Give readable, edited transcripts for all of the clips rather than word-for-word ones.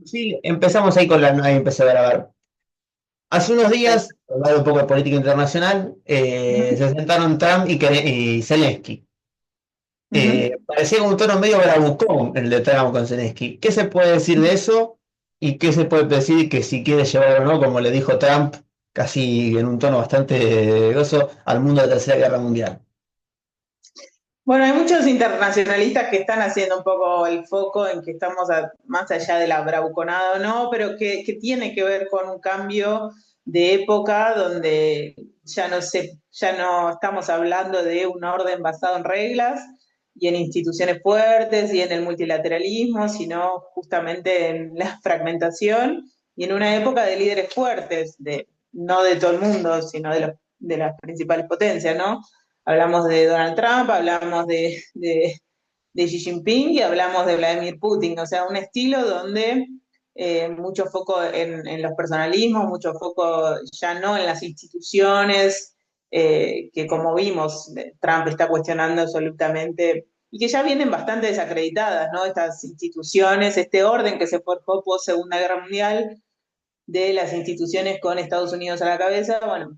Sí, empezamos ahí ahí empecé a grabar. Hace unos días, hablando un poco de política internacional, Ujú, se sentaron Trump y Zelensky. ujú. Parecía como un tono medio bravucón el de Trump con Zelensky. ¿Qué se puede decir de eso? ¿Y qué se puede decir que si quiere llevar o no, como le dijo Trump, casi en un tono bastante gozo, al mundo de la Tercera Guerra Mundial? Bueno, hay muchos internacionalistas que están haciendo un poco el foco en que estamos más allá de la bravuconada o no, pero que tiene que ver con un cambio de época donde ya no estamos hablando de un orden basado en reglas y en instituciones fuertes y en el multilateralismo, sino justamente en la fragmentación y en una época de líderes fuertes, no de todo el mundo, sino de las principales potencias, ¿no? Hablamos de Donald Trump, hablamos de Xi Jinping y hablamos de Vladimir Putin, o sea, un estilo donde mucho foco en los personalismos, mucho foco ya no en las instituciones, que como vimos, Trump está cuestionando absolutamente y que ya vienen bastante desacreditadas, ¿no? Estas instituciones, este orden que se forjó post Segunda Guerra Mundial de las instituciones con Estados Unidos a la cabeza, bueno,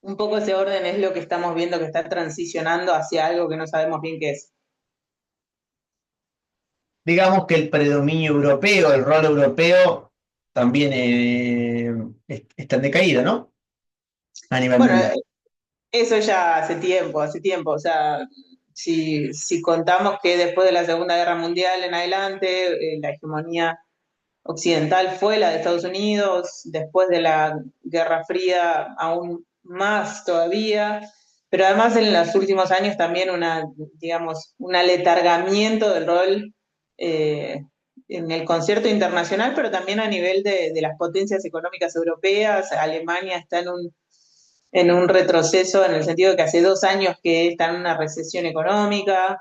un poco ese orden es lo que estamos viendo que está transicionando hacia algo que no sabemos bien qué es. Digamos que el predominio europeo, el rol europeo, también está en decaída, ¿no? A nivel Bueno, mundial. eso ya hace tiempo, o sea, si contamos que después de la Segunda Guerra Mundial en adelante, la hegemonía occidental fue la de Estados Unidos, después de la Guerra Fría aún más todavía, pero además en los últimos años también digamos, un aletargamiento del rol eh, en el concierto internacional, pero también a nivel de las potencias económicas europeas. Alemania está en un retroceso en el sentido de que hace 2 años que está en una recesión económica.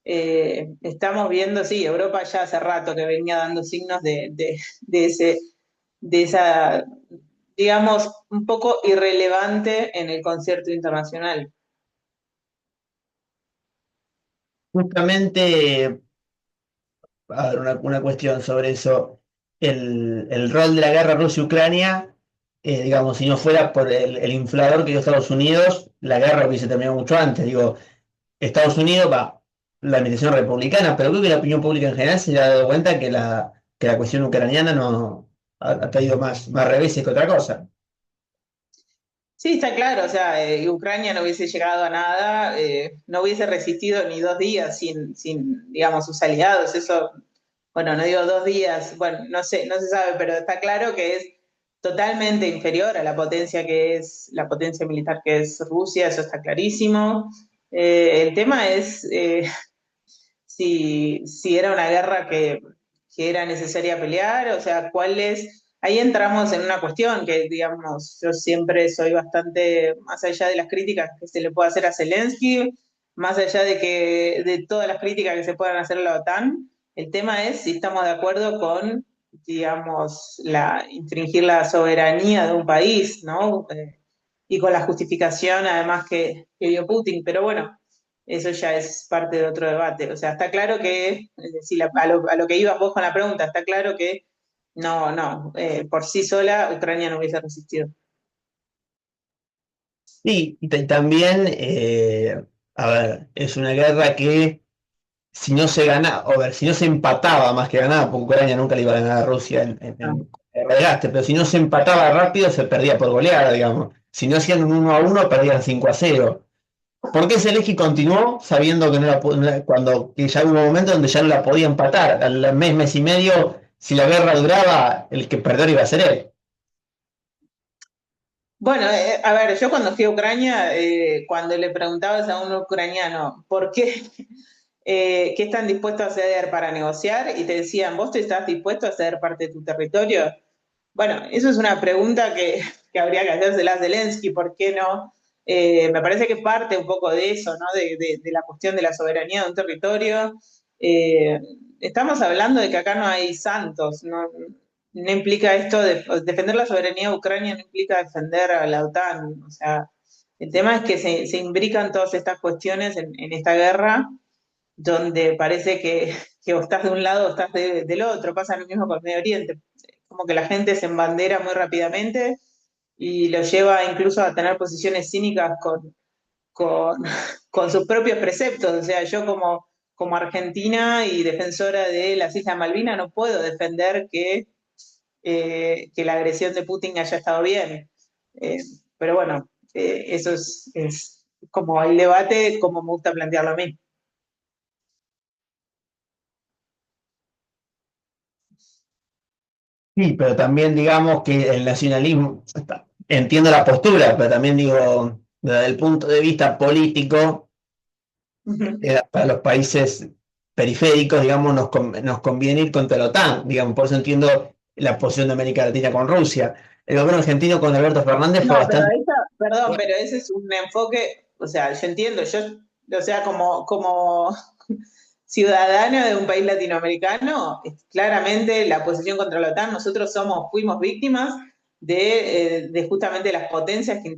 Estamos viendo, sí, Europa ya hace rato que venía dando signos de ese, de esa, digamos, un poco irrelevante en el concierto internacional. Justamente, a ver, una cuestión sobre eso. El rol de la guerra Rusia-Ucrania, digamos, si no fuera por el inflador que dio Estados Unidos, la guerra hubiese terminado mucho antes. Digo, Estados Unidos va, la administración republicana, pero creo que la opinión pública en general se ha dado cuenta que la cuestión ucraniana no ha traído más reveses que otra cosa. Sí, está claro, o sea, Ucrania no hubiese llegado a nada, no hubiese resistido ni 2 días sin, digamos, sus aliados. Eso, bueno, no digo 2 días, bueno, no se sabe, pero está claro que es totalmente inferior a la potencia que es, la potencia militar que es Rusia, eso está clarísimo. El tema es si era una guerra que era necesaria pelear, o sea, cuál es. Ahí entramos en una cuestión que, digamos, yo siempre soy bastante, más allá de las críticas que se le puede hacer a Zelensky, más allá de todas las críticas que se puedan hacer a la OTAN, el tema es si estamos de acuerdo con, digamos, infringir la soberanía de un país, ¿no? Y con la justificación además que dio Putin. Pero bueno, eso ya es parte de otro debate. O sea, está claro que, es decir, a lo que ibas vos con la pregunta, está claro que no, por sí sola Ucrania no hubiese resistido. Y también, a ver, es una guerra que si no se gana, o ver, si no se empataba más que ganaba, porque Ucrania nunca le iba a ganar a Rusia en desgaste, pero si no se empataba rápido se perdía por goleada, digamos. Si no hacían un 1-1, perdían 5-0. ¿Por qué Zelensky continuó sabiendo que cuando que ya hubo un momento donde ya no la podía empatar? Al mes y medio, si la guerra duraba, el que perder iba a ser él. Bueno, a ver, yo cuando fui a Ucrania, cuando le preguntabas a un ucraniano por qué, qué están dispuestos a ceder para negociar, y te decían, ¿vos te estás dispuesto a ceder parte de tu territorio? Bueno, eso es una pregunta que habría que hacérsela a Zelensky, ¿por qué no? Me parece que parte un poco de eso, ¿no? De la cuestión de la soberanía de un territorio. Eh, Estamos hablando de que acá no hay santos, no implica esto, defender la soberanía de Ucrania no implica defender a la OTAN. O sea, el tema es que se imbrican todas estas cuestiones en esta guerra donde parece que o estás de un lado o estás del otro. Pasa lo mismo con Medio Oriente. Como que la gente se embandera muy rápidamente y lo lleva incluso a tener posiciones cínicas con, con sus propios preceptos. O sea, yo como argentina y defensora de las Islas Malvinas no puedo defender que la agresión de Putin haya estado bien. Eh, pero bueno, eso es como el debate, como me gusta plantearlo a mí. Sí, pero también digamos que el nacionalismo, entiendo la postura, pero también digo, desde el punto de vista político, para los países periféricos, digamos, nos conviene ir contra la OTAN, digamos, por eso entiendo la posición de América Latina con Rusia. El gobierno argentino con Alberto Fernández fue No, pero bastante... perdón, pero ese es un enfoque, o sea, yo entiendo, o sea, como ciudadano de un país latinoamericano, claramente la posición contra la OTAN, nosotros fuimos víctimas de justamente las potencias que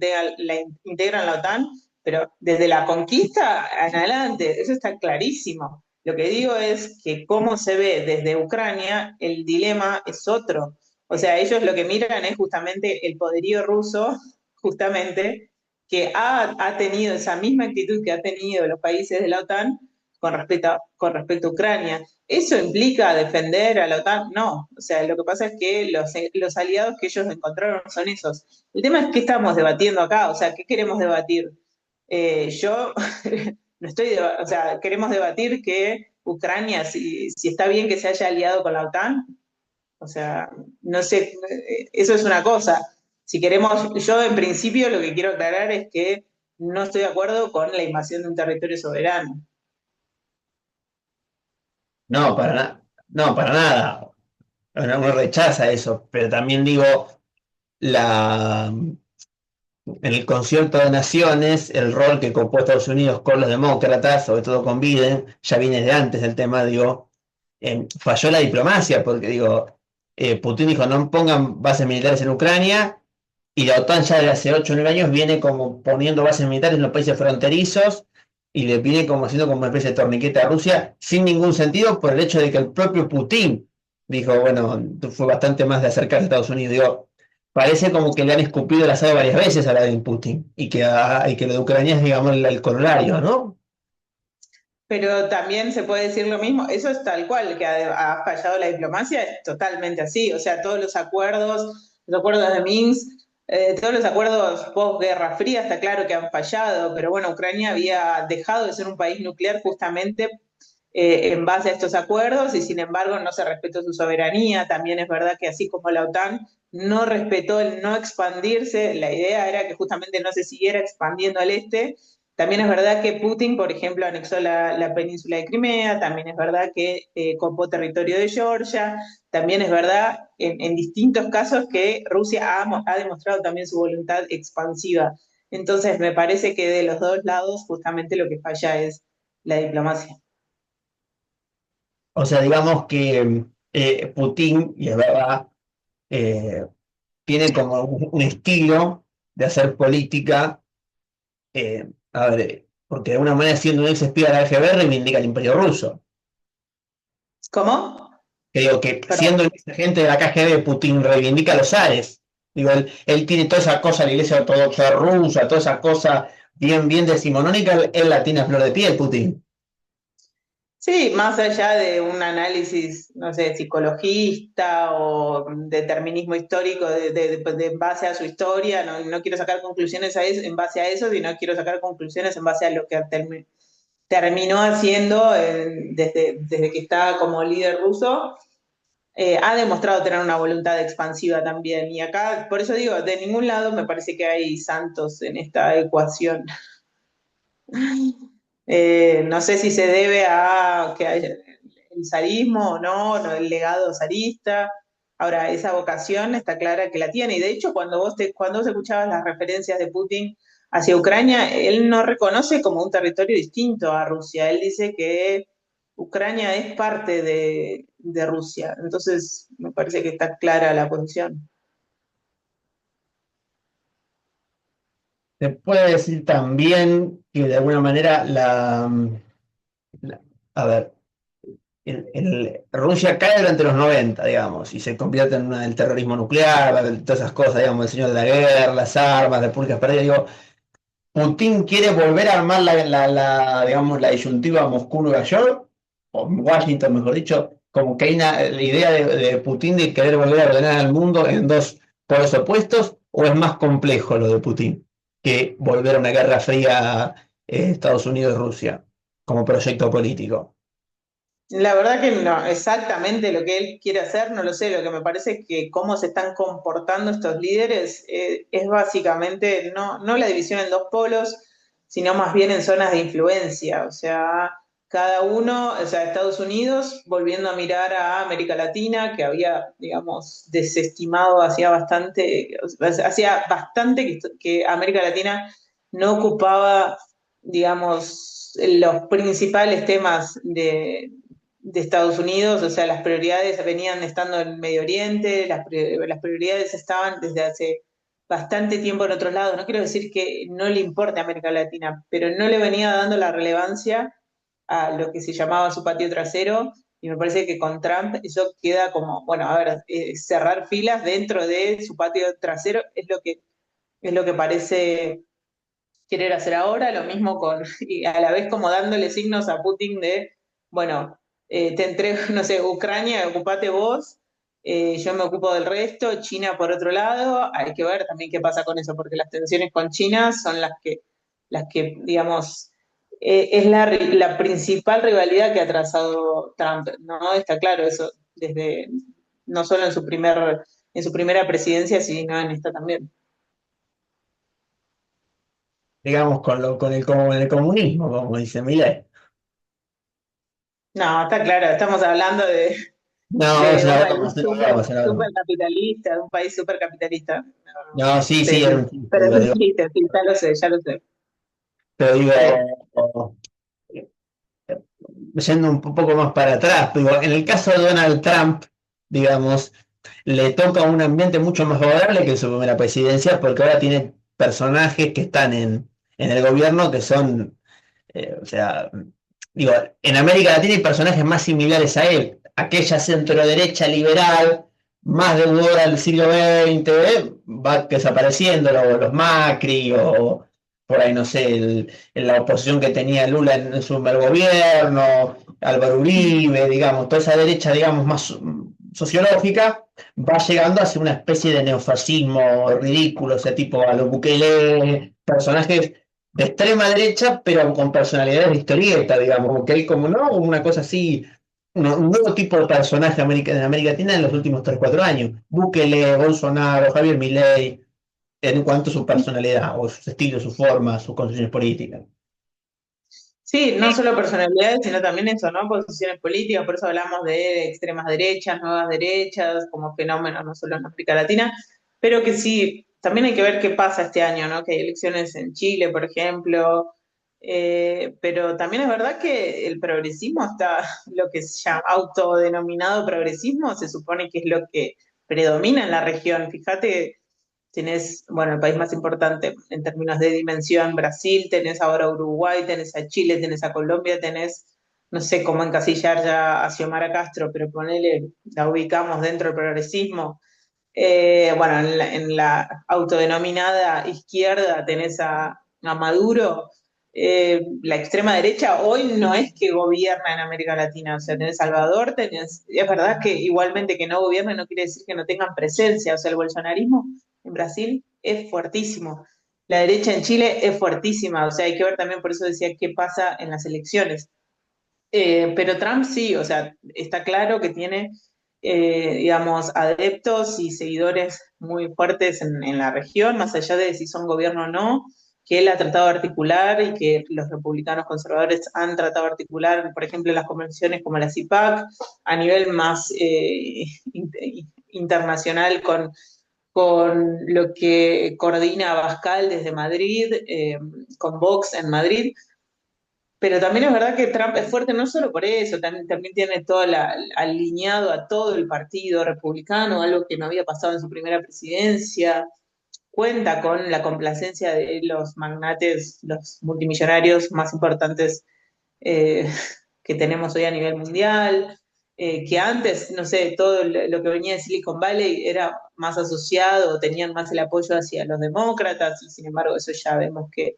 integran la OTAN, pero desde la conquista en adelante, eso está clarísimo. Lo que digo es que cómo se ve desde Ucrania, el dilema es otro. O sea, ellos lo que miran es justamente el poderío ruso, justamente, que ha tenido esa misma actitud que ha tenido los países de la OTAN con respecto a Ucrania. ¿Eso implica defender a la OTAN? No. O sea, lo que pasa es que los aliados que ellos encontraron son esos. El tema es qué estamos debatiendo acá, o sea, ¿qué queremos debatir? Yo no o sea, queremos debatir que Ucrania, si está bien que se haya aliado con la OTAN, o sea, no sé, eso es una cosa. Si queremos, yo en principio lo que quiero aclarar es que no estoy de acuerdo con la invasión de un territorio soberano. No, no, para nada. Uno rechaza eso, pero también digo, en el concierto de naciones, el rol que ocupó Estados Unidos con los demócratas, sobre todo con Biden, ya viene de antes del tema, digo, falló la diplomacia, porque digo, Putin dijo, no pongan bases militares en Ucrania, y la OTAN ya desde hace 8 o 9 años viene como poniendo bases militares en los países fronterizos, y le viene como haciendo como una especie de torniquete a Rusia, sin ningún sentido, por el hecho de que el propio Putin dijo, bueno, fue bastante más de acercarse a Estados Unidos, digo, parece como que le han escupido el asado varias veces a Vladimir Putin, y que lo de Ucrania es, digamos, el corolario, ¿no? Pero también se puede decir lo mismo, eso es tal cual, que ha fallado la diplomacia, es totalmente así. O sea, todos los acuerdos de Minsk, todos los acuerdos post-Guerra Fría, está claro que han fallado, pero bueno, Ucrania había dejado de ser un país nuclear justamente en base a estos acuerdos y sin embargo no se respetó su soberanía. También es verdad que así como la OTAN no respetó el no expandirse, la idea era que justamente no se siguiera expandiendo al este. También es verdad que Putin, por ejemplo, anexó la península de Crimea, también es verdad que copó territorio de Georgia, también es verdad en distintos casos que Rusia ha demostrado también su voluntad expansiva. Entonces, me parece que de los dos lados justamente lo que falla es la diplomacia. O sea, digamos que Putin, y es verdad, eh, tiene como un estilo de hacer política, a ver, porque de alguna manera siendo un ex espía de la KGB reivindica el imperio ruso. ¿Cómo? Que digo que Perdón. siendo el ex agente de la KGB, Putin reivindica los zares. Digo, él tiene toda esa cosa de la iglesia ortodoxa rusa, toda esa cosa bien, bien decimonónica, él la tiene a flor de piel, Putin. Sí, más allá de un análisis, no sé, psicologista o determinismo histórico en base a su historia, no quiero sacar conclusiones en base a eso, sino quiero sacar conclusiones en base a lo que terminó haciendo desde que está como líder ruso. Ha demostrado tener una voluntad expansiva también. Y acá, por eso digo, de ningún lado me parece que hay santos en esta ecuación. No sé si se debe a que haya el zarismo o no el legado zarista. Ahora, esa vocación está clara que la tiene. Y de hecho, cuando vos escuchabas las referencias de Putin hacia Ucrania, él no reconoce como un territorio distinto a Rusia. Él dice que Ucrania es parte de Rusia. Entonces, me parece que está clara la posición. Se puede decir también que de alguna manera a ver, Rusia cae durante los 90, digamos, y se convierte en una del terrorismo nuclear, de todas esas cosas, digamos, el señor de la guerra, las armas, repúblicas perdidas. Digo, Putin quiere volver a armar digamos, la disyuntiva Moscú-Nueva York, o Washington, mejor dicho, como que hay la idea de Putin de querer volver a ordenar al mundo en dos polos opuestos, o es más complejo lo de Putin que volver a una guerra fría Estados Unidos-Rusia como proyecto político. La verdad que no, exactamente lo que él quiere hacer, no lo sé, lo que me parece es que cómo se están comportando estos líderes es básicamente no la división en dos polos, sino más bien en zonas de influencia, o sea, cada uno, o sea, Estados Unidos volviendo a mirar a América Latina, que había, digamos, desestimado hacía bastante que América Latina no ocupaba, digamos, los principales temas de Estados Unidos, o sea, las prioridades venían estando en Medio Oriente, las prioridades estaban desde hace bastante tiempo en otros lados. No quiero decir que no le importe a América Latina, pero no le venía dando la relevancia a lo que se llamaba su patio trasero, y me parece que con Trump eso queda como, bueno, a ver, cerrar filas dentro de su patio trasero es lo que parece querer hacer ahora, lo mismo con, y a la vez como dándole signos a Putin de, bueno, te entrego, no sé, Ucrania, ocupate vos, yo me ocupo del resto, China por otro lado, hay que ver también qué pasa con eso, porque las tensiones con China son las que digamos, es la principal rivalidad que ha trazado Trump, ¿no? Está claro eso, desde, no solo en su primera presidencia, sino en esta también. Digamos, con el comunismo, como dice Milei. No, está claro, estamos hablando No, es de un una país broma, es una broma, es una súper broma. capitalista, de un país súper capitalista. No, No, sí, sí, sí, era sí, un chiste, pero es digo, un chiste, sí, ya lo sé, ya lo sé. pero digo, Sí. yendo un poco más para atrás, pero en el caso de Donald Trump, digamos, le toca un ambiente mucho más favorable que en su primera presidencia, porque ahora tiene personajes que están en el gobierno que son, o sea, digo, en América Latina hay personajes más similares a él, aquella centro-derecha liberal, más deudora del siglo XX, va desapareciendo, los Macri o por ahí, no sé, la oposición que tenía Lula en su primer gobierno, Álvaro Uribe, digamos, toda esa derecha, digamos, más sociológica, va llegando hacia una especie de neofascismo ridículo, o sea, tipo a los Bukele, personajes de extrema derecha, pero con personalidades de historieta, digamos, como que hay como, ¿no? Una cosa así, un nuevo tipo de personaje en América Latina en los últimos 3 4 años. Bukele, Bolsonaro, Javier Milei, en cuanto a su personalidad, o su estilo, su forma, sus concepciones políticas. Sí, no solo personalidades, sino también eso, ¿no? Posiciones políticas, por eso hablamos de extremas derechas, nuevas derechas, como fenómeno no solo en América Latina, pero que sí, también hay que ver qué pasa este año, ¿no? Que hay elecciones en Chile, por ejemplo, pero también es verdad que el progresismo está, lo que se llama autodenominado progresismo, se supone que es lo que predomina en la región. Fíjate, tenés, bueno, el país más importante en términos de dimensión, Brasil, tenés ahora Uruguay, tenés a Chile, tenés a Colombia, tenés, no sé cómo encasillar ya a Xiomara Castro, pero ponele, la ubicamos dentro del progresismo. Bueno, en la autodenominada izquierda tenés a Maduro. La extrema derecha hoy no es que gobierna en América Latina, o sea, tenés Salvador, es verdad que igualmente que no gobiernen no quiere decir que no tengan presencia, o sea, el bolsonarismo en Brasil es fuertísimo, la derecha en Chile es fuertísima, o sea, hay que ver también, por eso decía, qué pasa en las elecciones. Pero Trump sí, o sea, está claro que tiene, digamos, adeptos y seguidores muy fuertes en la región, más allá de si son gobierno o no, que él ha tratado de articular y que los republicanos conservadores han tratado de articular, por ejemplo, en las convenciones como la CIPAC, a nivel más internacional con lo que coordina Abascal desde Madrid, con Vox en Madrid. Pero también es verdad que Trump es fuerte no solo por eso, también tiene todo alineado a todo el partido republicano, algo que no había pasado en su primera presidencia. Cuenta con la complacencia de los magnates, los multimillonarios más importantes, eh, que tenemos hoy a nivel mundial, que antes, no sé, todo lo que venía de Silicon Valley era más asociado, tenían más el apoyo hacia los demócratas, y sin embargo eso ya vemos que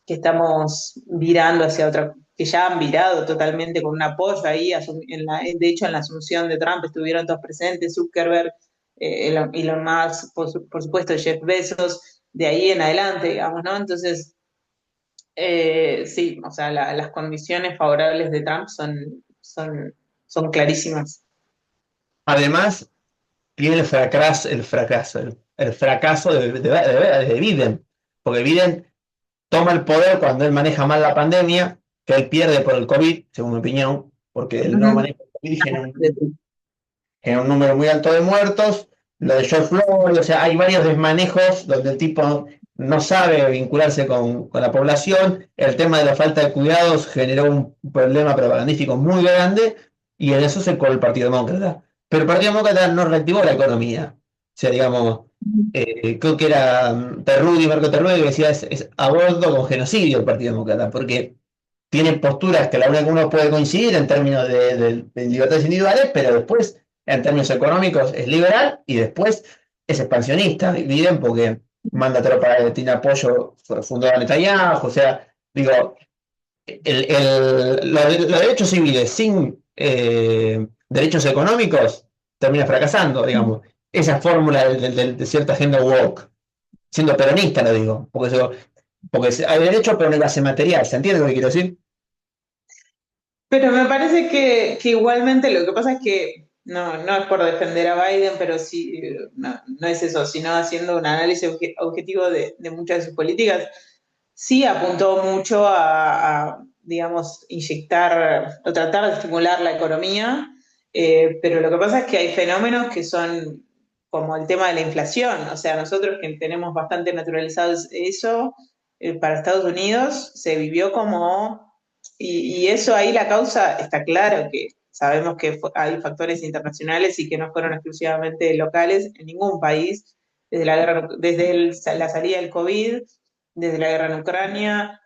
estamos virando hacia otra, que ya han virado totalmente con un apoyo ahí, de hecho en la asunción de Trump estuvieron todos presentes, Zuckerberg, Elon Musk, por supuesto Jeff Bezos, de ahí en adelante, digamos, ¿no? Entonces, sí, o sea, las condiciones favorables de Trump son clarísimas. Además, tiene el fracaso de Biden, porque Biden toma el poder cuando él maneja mal la pandemia, que él pierde por el COVID, según mi opinión, porque él no Ujú. maneja el COVID, genera un número muy alto de muertos, lo de George Floyd, o sea, hay varios desmanejos donde el tipo no sabe vincularse con la población, el tema de la falta de cuidados generó un problema propagandístico muy grande y en eso se coló el Partido Demócrata. Pero el Partido Demócrata no reactivó la economía. O sea, digamos, creo que era Marco Terrudi, que decía es aborto con genocidio el Partido Demócrata, porque tiene posturas que la verdad que uno puede coincidir en términos de libertades individuales, pero después, en términos económicos, es liberal y después es expansionista. Biden porque manda tropas, tiene apoyo fundado a Netanyahu, o sea, digo, los derechos civiles sin derechos económicos termina fracasando, digamos. Esa fórmula de cierta agenda woke, siendo peronista, lo digo, porque hay derecho, pero no hay base material. ¿Se entiende lo que quiero decir? Pero me parece que igualmente lo que pasa es que no es por defender a Biden, pero sí, no es eso, sino haciendo un análisis objetivo de muchas de sus políticas, sí apuntó mucho digamos, inyectar o tratar de estimular la economía, pero lo que pasa es que hay fenómenos que son como el tema de la inflación, o sea, nosotros que tenemos bastante naturalizado eso, para Estados Unidos se vivió como y eso ahí la causa está claro que sabemos que hay factores internacionales y que no fueron exclusivamente locales en ningún país, la salida del COVID, desde la guerra en Ucrania,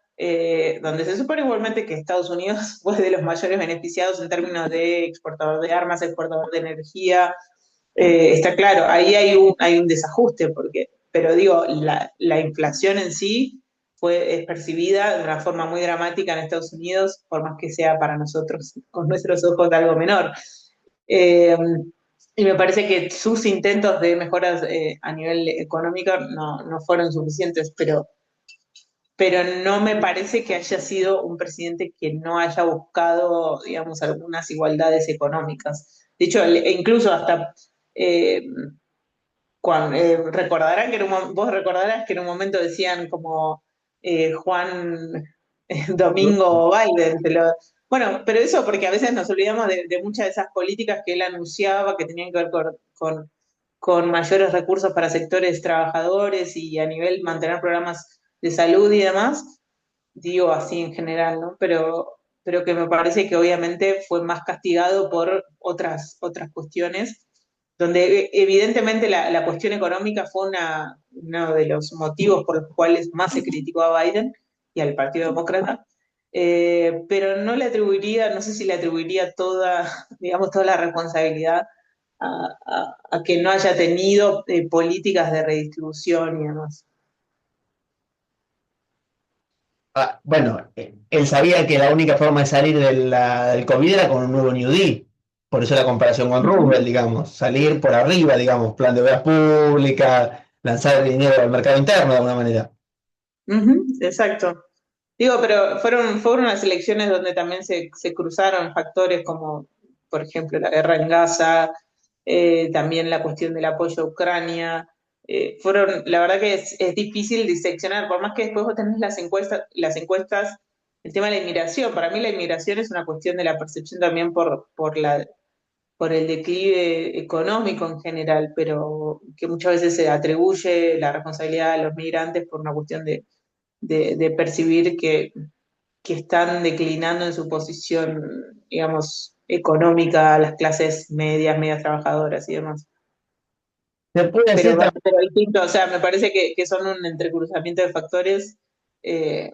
donde se supone igualmente que Estados Unidos fue de los mayores beneficiados en términos de exportador de armas, exportador de energía. Está claro, ahí hay un desajuste, pero digo, la inflación en sí es percibida de una forma muy dramática en Estados Unidos, por más que sea para nosotros, con nuestros ojos, de algo menor. Eh, y me parece que sus intentos de mejoras a nivel económico no fueron suficientes, pero no me parece que haya sido un presidente que no haya buscado, digamos, algunas igualdades económicas. De hecho, incluso hasta eh, recordarán que vos recordarás que en un momento decían como Juan Domingo Biden. Bueno, pero eso porque a veces nos olvidamos de muchas de esas políticas que él anunciaba que tenían que ver con mayores recursos para sectores trabajadores y a nivel mantener programas de salud y demás, digo así en general, ¿no? Pero que me parece que obviamente fue más castigado por otras cuestiones, donde evidentemente la cuestión económica fue uno de los motivos por los cuales más se criticó a Biden y al Partido Demócrata, pero no le atribuiría, no sé si le atribuiría toda, digamos, toda la responsabilidad a que no haya tenido políticas de redistribución y demás. Bueno, él sabía que la única forma de salir del COVID era con un nuevo New Deal. Por eso la comparación con Roosevelt, digamos, salir por arriba, digamos, plan de obras públicas, lanzar el dinero al mercado interno de alguna manera. Ujú, exacto. Digo, pero fueron unas elecciones donde también se cruzaron factores como, por ejemplo, la guerra en Gaza, también la cuestión del apoyo a Ucrania. La verdad que es difícil diseccionar, por más que después vos tenés las encuestas, el tema de la inmigración. Para mí la inmigración es una cuestión de la percepción también por el declive económico en general, pero que muchas veces se atribuye la responsabilidad a los migrantes por una cuestión de percibir que están declinando en su posición, digamos, económica, las clases medias trabajadoras y demás. Se puede Pero, hacer pero distinto, o sea, me parece que son un entrecruzamiento de factores, eh,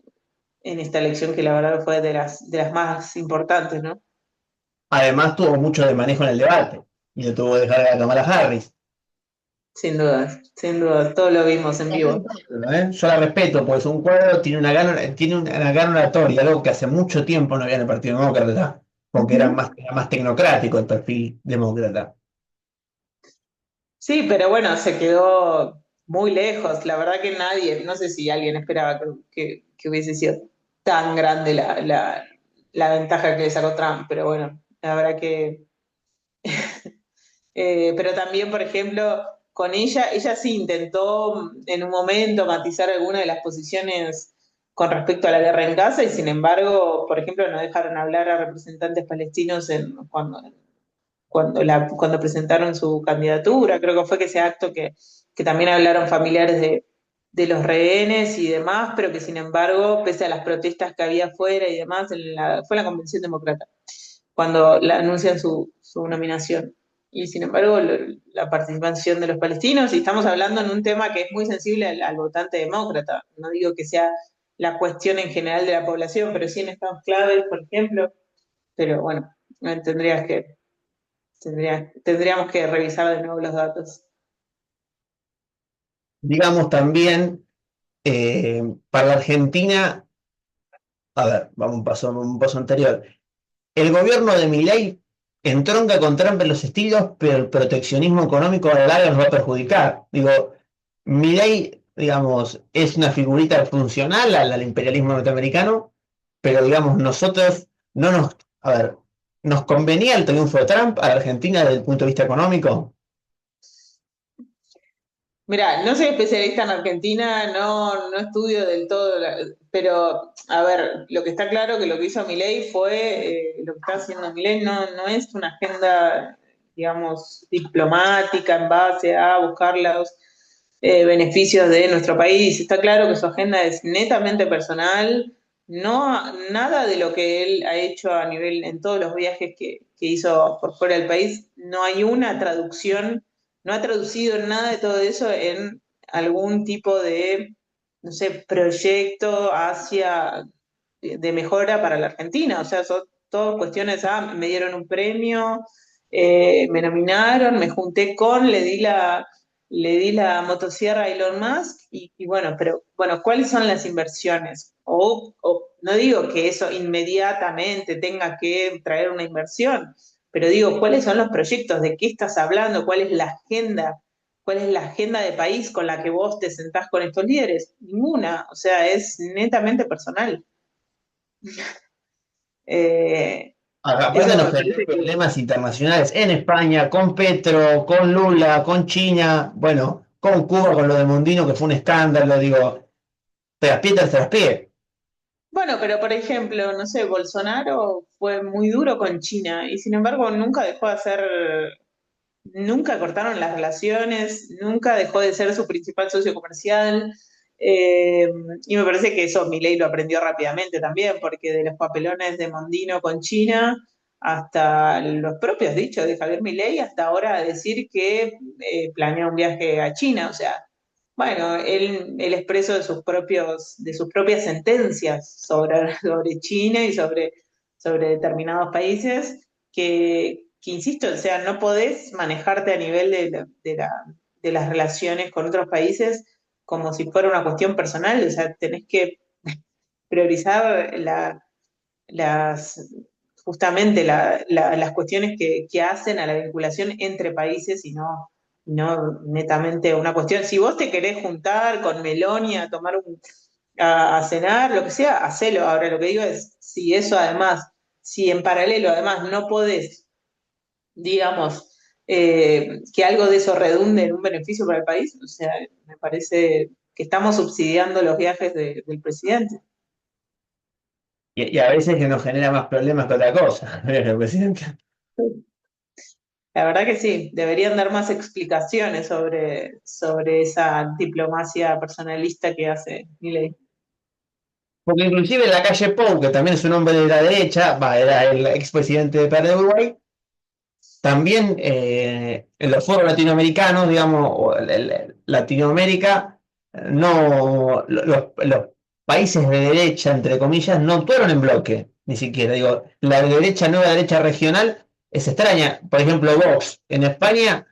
en esta elección que la verdad fue de las más importantes, ¿no? Además tuvo mucho de manejo en el debate y le tuvo que dejar a Kamala Harris. Sin duda, todo lo vimos en vivo. ¿Eh? Yo la respeto, pues un cuadro tiene una gran oratoria, algo que hace mucho tiempo no había en el Partido Demócrata, porque Ujú. era más tecnocrático el perfil demócrata. Sí, pero bueno, se quedó muy lejos. La verdad que nadie, no sé si alguien esperaba que hubiese sido tan grande la ventaja que le sacó Trump, pero bueno, la verdad que pero también, por ejemplo, con ella sí intentó en un momento matizar alguna de las posiciones con respecto a la guerra en Gaza y sin embargo, por ejemplo, no dejaron hablar a representantes palestinos cuando presentaron su candidatura. Creo que fue que ese acto que también hablaron familiares de los rehenes y demás, pero que sin embargo, pese a las protestas que había afuera y demás, fue la Convención Demócrata cuando anuncian su nominación. Y sin embargo, la participación de los palestinos, y estamos hablando en un tema que es muy sensible al votante demócrata. No digo que sea la cuestión en general de la población, pero sí en estados claves, por ejemplo. Pero bueno, tendríamos que revisar de nuevo los datos. Digamos también, para la Argentina, a ver, vamos un paso anterior. El gobierno de Milei entronca con Trump en los estilos, pero el proteccionismo económico a la larga nos va a perjudicar. Digo, Milei, digamos, es una figurita funcional al imperialismo norteamericano, pero digamos, nosotros no nos, a ver, ¿nos convenía el triunfo de Trump a la Argentina desde el punto de vista económico? Mira, no soy especialista en Argentina, no estudio del todo, pero a ver, lo que está claro que lo que hizo Milei fue, lo que está haciendo Milei no es una agenda, digamos, diplomática en base a buscar los beneficios de nuestro país. Está claro que su agenda es netamente personal, no nada de lo que él ha hecho a nivel, en todos los viajes que hizo por fuera del país, no hay una traducción, no ha traducido nada de todo eso en algún tipo de, no sé, proyecto hacia de mejora para la Argentina. O sea, son todas cuestiones, me dieron un premio, me nominaron, me junté con, le di la motosierra a Elon Musk y bueno, pero bueno, ¿cuáles son las inversiones? O no digo que eso inmediatamente tenga que traer una inversión, pero digo, ¿cuáles son los proyectos? ¿De qué estás hablando? ¿Cuál es la agenda? ¿Cuál es la agenda de país con la que vos te sentás con estos líderes? Ninguna, o sea, es netamente personal. Eh, Aparte eso nos me generó parece que, problemas internacionales en España, con Petro, con Lula, con China, bueno, con Cuba, con lo de Mondino, que fue un escándalo, digo, traspié tras traspié. bueno, pero por ejemplo, no sé, Bolsonaro fue muy duro con China y sin embargo nunca dejó de hacer, nunca cortaron las relaciones, nunca dejó de ser su principal socio comercial. eh, y me parece que eso Milei lo aprendió rápidamente también, porque de los papelones de Mondino con China hasta los propios dichos de Javier Milei, hasta ahora decir que planea un viaje a China, o sea, bueno, él expreso de sus propias sentencias sobre China y sobre determinados países que, insisto, o sea, no podés manejarte a nivel de las relaciones con otros países como si fuera una cuestión personal, o sea, tenés que priorizar las, justamente las cuestiones que hacen a la vinculación entre países y no netamente una cuestión. Si vos te querés juntar con Meloni a tomar a cenar, lo que sea, hacelo. Ahora lo que digo es, si eso además, si en paralelo además no podés, digamos, que algo de eso redunde en un beneficio para el país, o sea, me parece que estamos subsidiando los viajes del presidente. Y a veces que nos genera más problemas que otra cosa, presidente. La verdad que sí, deberían dar más explicaciones sobre esa diplomacia personalista que hace Milei. Porque inclusive en la calle Pou, que también es un hombre de la derecha, era el expresidente de Uruguay, también en los foros latinoamericanos, digamos, o Latinoamérica, no, los países de derecha, entre comillas, no actuaron en bloque, ni siquiera. Digo, la derecha, nueva derecha regional, es extraña. Por ejemplo, Vox en España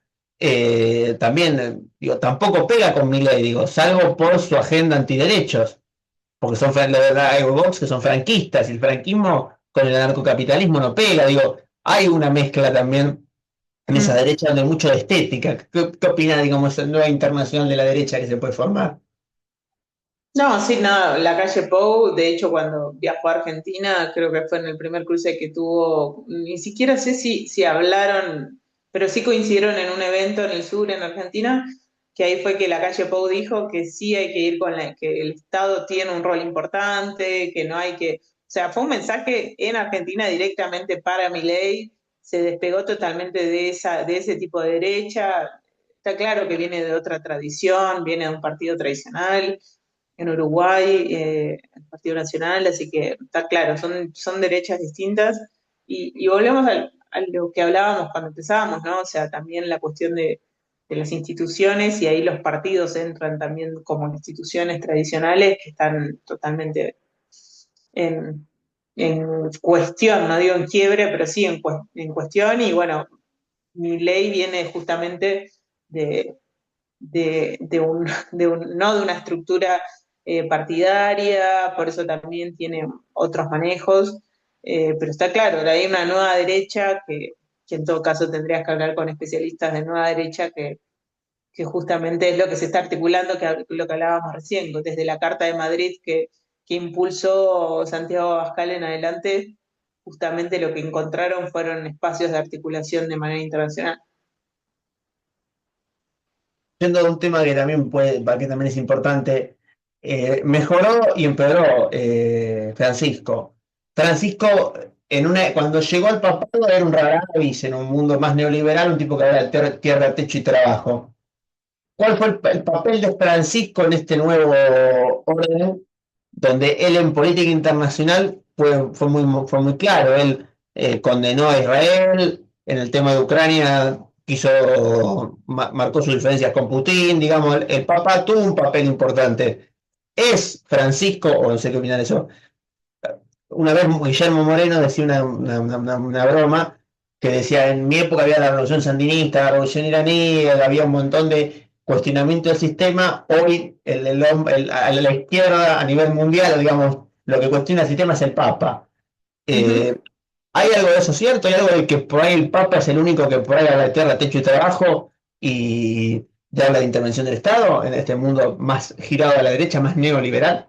también, digo, tampoco pega con Milei, digo, salvo por su agenda antiderechos, porque son, la verdad, hay Vox que son franquistas, y el franquismo con el anarcocapitalismo no pega, digo, hay una mezcla también en esa Mm. derecha donde hay mucho de estética. ¿Qué opina, digamos, esa nueva internacional de la derecha que se puede formar? No, sí, no, la calle Pou, de hecho, cuando viajó a Argentina, creo que fue en el primer cruce que tuvo, ni siquiera sé si hablaron, pero sí coincidieron en un evento en el sur, en Argentina, que ahí fue que la calle Pou dijo que sí hay que ir con que el Estado tiene un rol importante, que no hay que, o sea, fue un mensaje en Argentina directamente para Milei, se despegó totalmente de ese tipo de derecha, está claro que viene de otra tradición, viene de un partido tradicional en Uruguay, el Partido Nacional, así que está claro, son derechas distintas. Y volvemos a lo que hablábamos cuando empezábamos, ¿no? O sea, también la cuestión de las instituciones y ahí los partidos entran también como instituciones tradicionales que están totalmente en, en cuestión, no digo en quiebre, pero sí en cuestión. Y bueno, mi ley viene justamente de, no de una estructura partidaria, por eso también tiene otros manejos, pero está claro, hay una nueva derecha que en todo caso tendrías que hablar con especialistas de nueva derecha que justamente es lo que se está articulando, lo que hablábamos recién, desde la Carta de Madrid que impulsó Santiago Abascal en adelante, justamente lo que encontraron fueron espacios de articulación de manera internacional. Yendo a un tema que también puede, para que también es importante, mejoró y empeoró Francisco. Francisco, cuando llegó al papado era un raravis en un mundo más neoliberal, un tipo que habla de tierra, techo y trabajo. ¿Cuál fue el papel de Francisco en este nuevo orden, donde él en política internacional fue muy claro? Él condenó a Israel, en el tema de Ucrania marcó sus diferencias con Putin, digamos, el Papa tuvo un papel importante. ¿Es Francisco, o no sé qué opinan de eso? Una vez Guillermo Moreno decía una broma que decía, en mi época había la revolución sandinista, la revolución iraní, había un montón de cuestionamiento del sistema. Hoy a la izquierda a nivel mundial, digamos, lo que cuestiona el sistema es el Papa. Ujú. Eh, ¿Hay algo de eso cierto? ¿Hay algo de que por ahí el Papa es el único que por ahí habla de tierra, techo y trabajo y ya habla de intervención del Estado en este mundo más girado a la derecha, más neoliberal?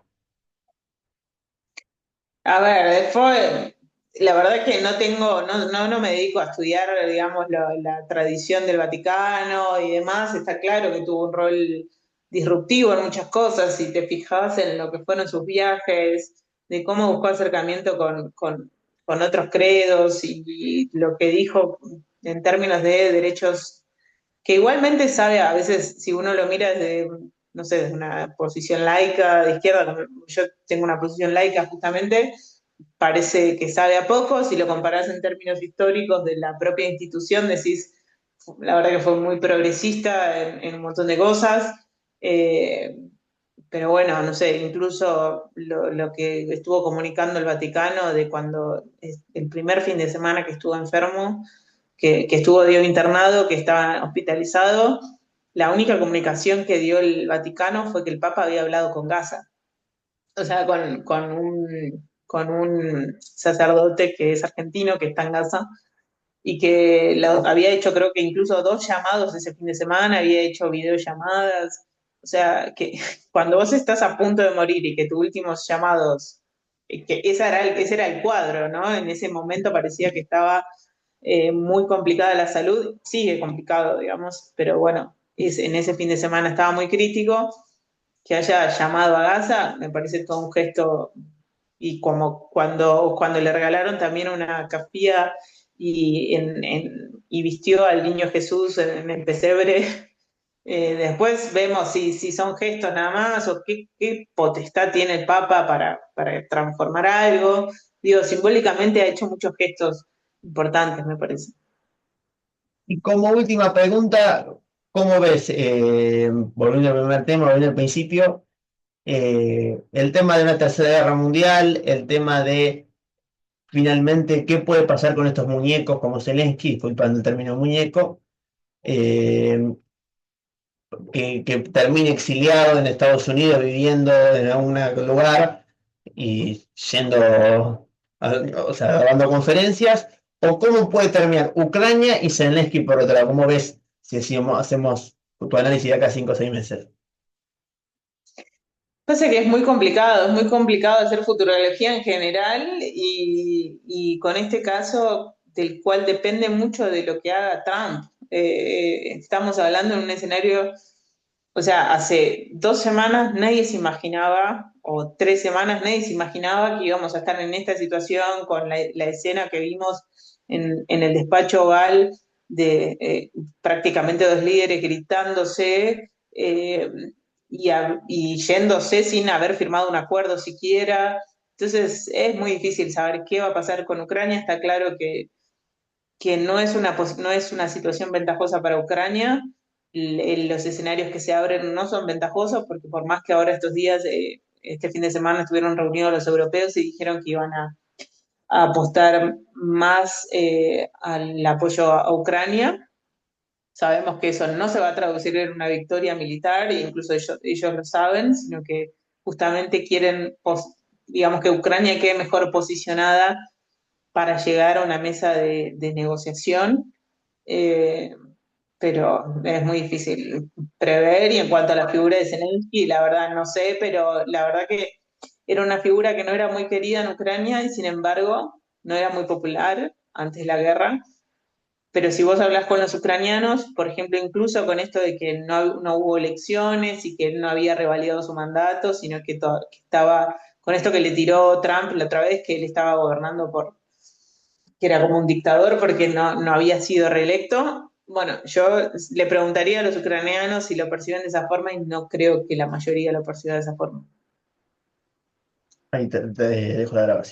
A ver, fue, la verdad que no tengo, no me dedico a estudiar, digamos, la tradición del Vaticano y demás. Está claro que tuvo un rol disruptivo en muchas cosas. Si te fijas en lo que fueron sus viajes, de cómo buscó acercamiento con otros credos y lo que dijo en términos de derechos, que igualmente sabe, a veces, si uno lo mira desde, no sé, desde una posición laica, de izquierda, como yo tengo una posición laica justamente parece que sabe a poco, si lo comparás en términos históricos de la propia institución, decís, la verdad que fue muy progresista en un montón de cosas, eh, pero bueno, no sé, incluso lo que estuvo comunicando el Vaticano de cuando el primer fin de semana que estuvo enfermo, que estuvo dio internado, que estaba hospitalizado, la única comunicación que dio el Vaticano fue que el Papa había hablado con Gaza, o sea, con un sacerdote que es argentino, que está en Gaza, y que había hecho creo que incluso dos llamados ese fin de semana, había hecho videollamadas, o sea, que cuando vos estás a punto de morir y que tus últimos llamados, que ese era el cuadro, ¿no? En ese momento parecía que estaba muy complicada la salud, sigue complicado, digamos, pero bueno, en ese fin de semana estaba muy crítico que haya llamado a Gaza, me parece todo un gesto, y como cuando le regalaron también una capilla y vistió al niño Jesús en el pesebre, después vemos si son gestos nada más o qué potestad tiene el Papa para transformar algo. Digo, simbólicamente ha hecho muchos gestos importantes, me parece. Y como última pregunta, ¿cómo ves, volviendo al primer tema, volviendo al principio, el tema de una tercera guerra mundial, el tema de finalmente qué puede pasar con estos muñecos como Zelensky, disculpando el término muñeco, eh, que termine exiliado en Estados Unidos viviendo en algún lugar y yendo, o sea, dando conferencias, o cómo puede terminar Ucrania y Zelensky por otro lado. ¿Cómo ves si hacemos tu análisis de acá 5 o 6 meses? Pasa que es muy complicado hacer futurología en general y con este caso del cual depende mucho de lo que haga Trump. Estamos hablando en un escenario, o sea, hace 2 semanas nadie se imaginaba, o 3 semanas nadie se imaginaba que íbamos a estar en esta situación con la escena que vimos en el despacho Oval de prácticamente dos líderes gritándose. Y yéndose sin haber firmado un acuerdo siquiera. Entonces es muy difícil saber qué va a pasar con Ucrania. Está claro que no es una situación ventajosa para Ucrania. Los escenarios que se abren no son ventajosos porque por más que ahora estos días, este fin de semana estuvieron reunidos los europeos y dijeron que iban a apostar más al apoyo a Ucrania. Sabemos que eso no se va a traducir en una victoria militar, e incluso ellos lo saben, sino que justamente quieren, digamos, que Ucrania quede mejor posicionada para llegar a una mesa de negociación. Eh, pero es muy difícil prever. Y en cuanto a la figura de Zelensky, la verdad no sé, pero la verdad que era una figura que no era muy querida en Ucrania y sin embargo no era muy popular antes de la guerra. Pero si vos hablas con los ucranianos, por ejemplo, incluso con esto de que no hubo elecciones y que él no había revalidado su mandato, sino que estaba con esto que le tiró Trump la otra vez, que él estaba gobernando que era como un dictador porque no había sido reelecto. Bueno, yo le preguntaría a los ucranianos si lo perciben de esa forma y no creo que la mayoría lo perciba de esa forma. Ahí te dejo la grabación.